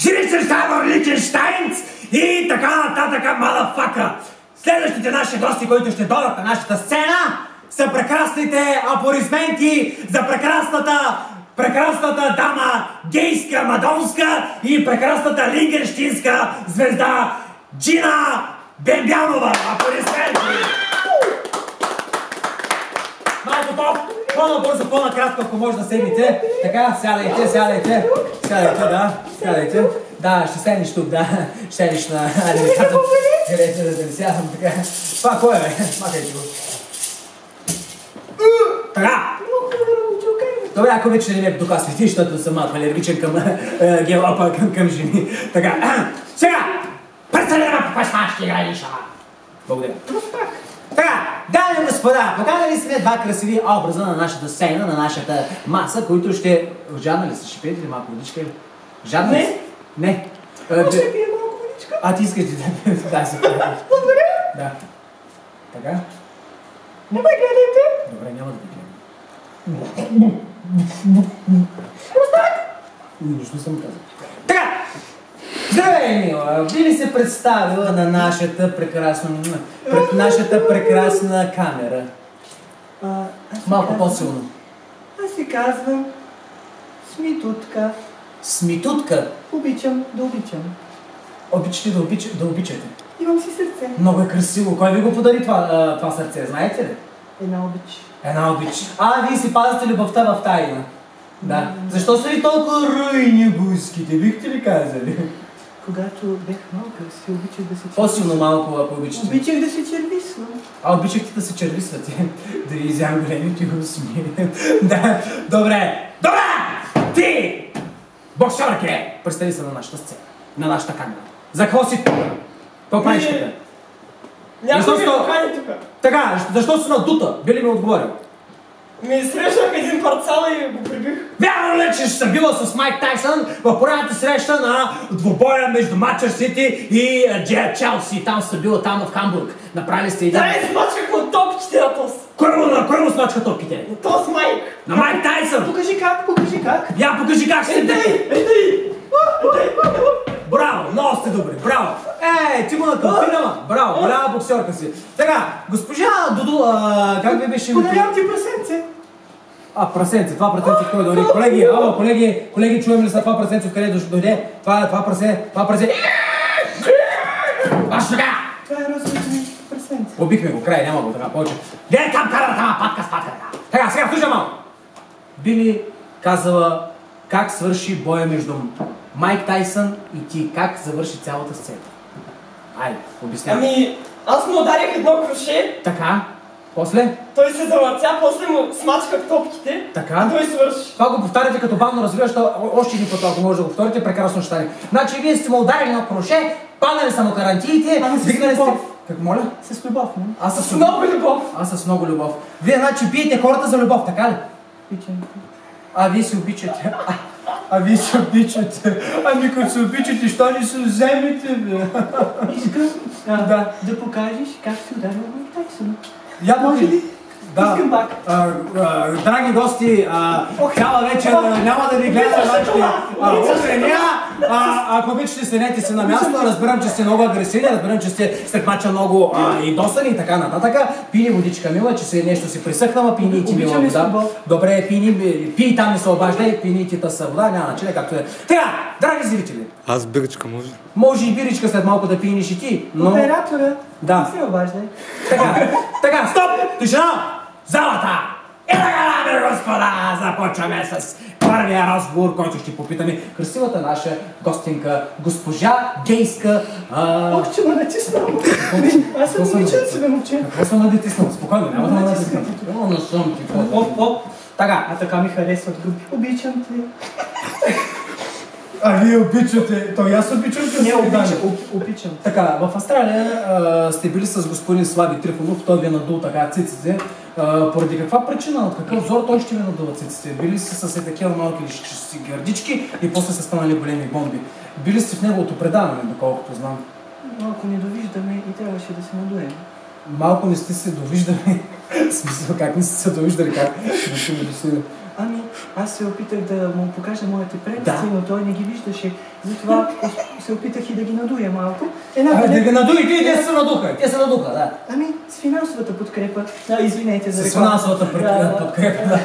Швейцарския Лихтенщайнц и така нататък, мадафака. Следващите наши гости, които ще дойдат на нашата сцена, са прекрасните аплодисменти за прекрасната дама, гейска, мадонска и прекрасната лингенщинска звезда Джина Бембянова. Аплодисменти! Малко по-набързо, по-накратко, ако може да седнете. Така, сядайте, сядайте. Да, ще седнеш тук, да. Ще седнеш на... Айде да казвам, където да не сядам, така. Това кой е, бе? Махайте го. Така. Добре, ако вече не ме докосвате, защото съм малко алергичен към гелопа, към жени. Така, сега, представяме какво ще играеш. Благодаря. Така, дами и господа, поканали сме два красиви образа на нашата сцена, на нашата маса, които ще... Жадна ли са? Ще пиете ли малко водичка? Жадна ли? Не. Ще пие малко водичка? А ти искаш да се пие. Благодаря. Да. Така? Не ме гледайте. Добре, няма да ви гледам. Простак? Нищо съм казал. Така! Здравей, Мила! Би ли се представила на нашата прекрасна камера? Малко по-силно. Аз си казвам Смитутка. Смитутка? Обичам да обичам. Обичате да обичате. Имам си сърце. Много е красиво. Кой ви го подари това сърце? Знаете ли? Една обич. Вие си пазите любовта в тайна. Да. Защо са ви толкова руйни гуските? Бихте ли казали? Когато бях малка, си обичах да се червисвам. По-силно малко, ако обичате. Обичах да се червисвам. Обичахте да се червисвате. Да ви изям големите усми. Да. Добре. Ти! Боксерке! Представи се на нашата сцена. На нашата камера. За какво си тук? Какво правиш тук? Някой ми покани тук. Така, защо си надута? Би ли ми отговорил? Срещнах един парцал и го прибих. Вярно ли, че се била с Майк Тайсън в поредната среща на двубоя между Манчестър Сити и Челси? Там сте била в Хамбург. Направили сте един... Да, и смачках от топките на Тос. Кой му смачка топките? Тос Майк. На Майк Тайсън! Покажи как. Я покажи как ще те... Ей! Браво, много сте добри, браво! Ти му накълпинама! Браво, голяма боксерка си. Така, госпожа Дуду, как ви беше... Подарявам ти прасенце. Прасенце, това прасенце кой дойде? Колеги, чуем ли са това прасенце, откъде дойде? Това прасе... Баш така! Това е розовото ми прасенце. Побихме го, край, няма го така повече. Гледай там карата, патка с патка. Така, сега слушай малко. Би ли казала как свърши боя между Майк Тайсън и ти? Как завърши цялата сцена? Айде, обяснявай. Аз му ударих едно круше. Така, после? Той се завъртя, после му смачках топките. Така. Той свърши. Това го повтаряте като бавно развиваш, още един път, ако може да го повторите, прекрасно ще стане. Значи вие сте му ударили на круше, паднали са му карантиите, дигнали сте... Как моля? С любов, не? С много любов. Аз с много любов. Вие, значи, биете хората за любов, така ли? Обичам. Вие се обичате. Вие се обичате. Като се обичате, що ни се вземете, бе? Искам да покажеш как си ударил Майк Тайсън. Може ли? Да. Искам пак. Драги гости, цяла вечер няма да ви гледаме вашите утрения. Ако обичате, седнете се на място. Разбирам, че сте много агресивни, разбирам, че сте след мача много идосани и така нататък. Пини водичка, Мила, че се нещо си присъхнала, пини и ти Мила вода. Добре, пини там не се обаждай, пини и ти тъса вода, няма начин, както е. Така, драги зрители. Аз биричка може. Може и биричка след малко да пиниш и ти, но... Оператора, да. не се обаждай. Така, стоп! Тишина! Залата! И така, дами господа, започваме с първия разговор, който ще попитаме красивата наша гостинка, госпожа гейска... Ох, че ме натиснал. Аз съм момичен си, бе, момче. Какво съм натиснал? Спокойно, няма да натиснал. Не съм ти. Така. Така ми харесват групи. Обичам те. Вие обичате, то и аз обичам те. Не, обичам. Така, в Австралия сте били с господин Слави Трифонов, той ви е надул така циците. Поради каква причина, от какъв зор той ще ви надува циците? Били сте с такива малки си гърдички и после са станали големи бомби. Били сте в неговото предаване, доколкото знам. Малко не довиждаме и трябваше да се надуем. Малко не сте се довиждали. В смисъл, как не сте се довиждали, как? Аз се опитах да му покажа моите прелести, Да. но той не ги виждаше. Затова се опитах и да ги надуя малко. Да ги надуй, те се надуха, да. Ами, с финансовата подкрепа. Извинете за С реклама. финансовата подкрепа, да.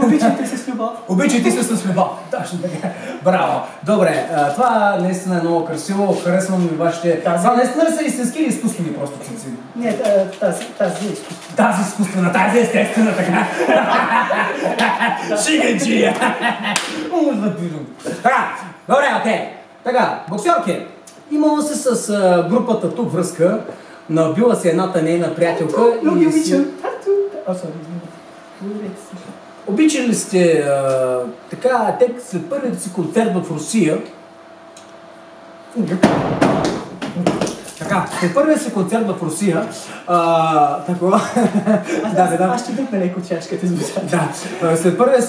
Обичайте се с любов. Обичайте се с любов. Точно така. Браво. Добре, това наистина е много красиво. Харесвам ми вашите... Това наистина ли са истински или изкуствени просто цици? Не, тази е изкуствена. Тази изкуствена, тази естествена, така. Шиганджия. Така, добре, окей. Така, боксерки. Имала се с групата тук връзка. Набила си едната нейна приятелка Но ги и си... обичам. Извинете. Обичали ли сте така, те след първият си концерт в Русия? Така, след първият си концерт в Русия, такова... Аз ще дъпна леко чашката с водата. Да, след първия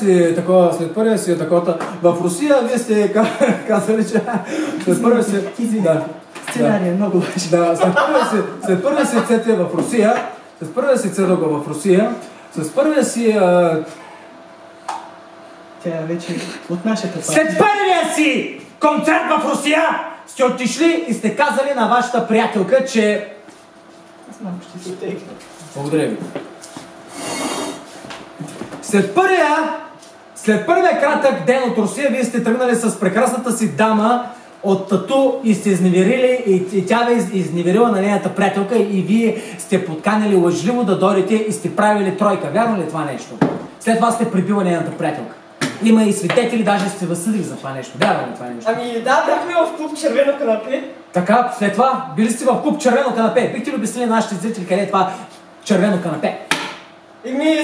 си такова... В Русия вие сте казали, че... След първия си... Сценария, много лъжи. Да, след първия си цете в Русия, с първия си... Тя вече от нашата партия. След първия си концерт в Русия сте отишли и сте казали на вашата приятелка, че... Аз малко ще се отегна. Благодаря ви. След първия кратък ден от Русия, вие сте тръгнали с прекрасната си дама от тату и сте изневерили и тя ви е изневерила на нейната приятелка и вие сте подканили лъжливо да дойдете и сте правили тройка. Вярно ли е това нещо? След това сте прибила нейната приятелка. Има и свидетели, даже сте възсъдили за това нещо. Вярно ли е това нещо? Ами да, бяхме в клуб Червено канапе. Така, след това били сте в клуб Червено канапе. Бихте ли обяснили на нашите зрители къде е това Червено канапе?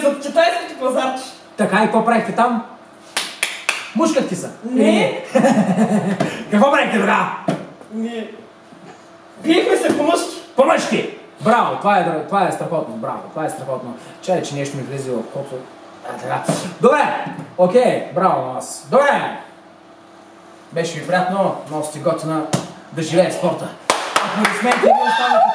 Зад китайското пазарче. Така, и какво правихте там? Мушкахте са? Не. Какво правихте тогава? Биехме се по мъжки. По-мъжки! Браво, това е страхотно, браво, това е страхотно. Чай, че нещо ми влезе в копсо. Така. Добре, окей, браво на вас. Добре! Беше ми приятно, много сте готина да живее спорта. Аплодисменти, вие останете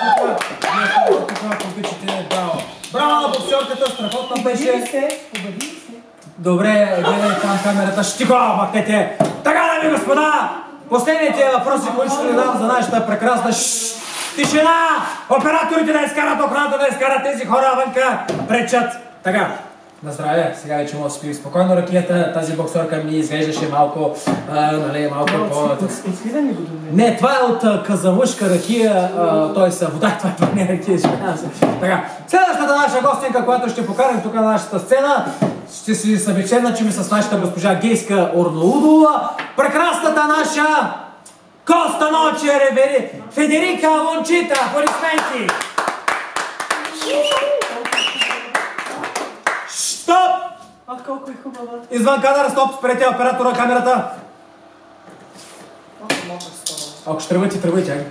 тук, попичите, браво. Браво на боксерката, страхотно беше. Победи се. Добре, гледай там камерата, ще го махнете. Така, дами и господа, последните въпроси, които ще ви дам за нашата прекрасна тишина! Операторите да изкарат охраната, да изкарат тези хора вънка, пречат. Така, на здраве, сега вече мога да спим спокойно ракията, тази боксерка ми изглеждаше малко, малко по... От свидане го добре. Не, това е от казанлъшка ракия, т.е. вода, това не е ракия, извинявам се. Така, следващата наша гостинка, която ще поканим тук на нашата сцена, ще си съвечерначим с нашата госпожа Гейска Орнаудова, прекрасната наша Коста Ноче Ревери, Федерика Лончита, аплодисменти! Стоп! Ах, колко е хубава. Извън кадър, стоп, спрете оператора, камерата. Ако ще тръгвате, тръгвайте, айде.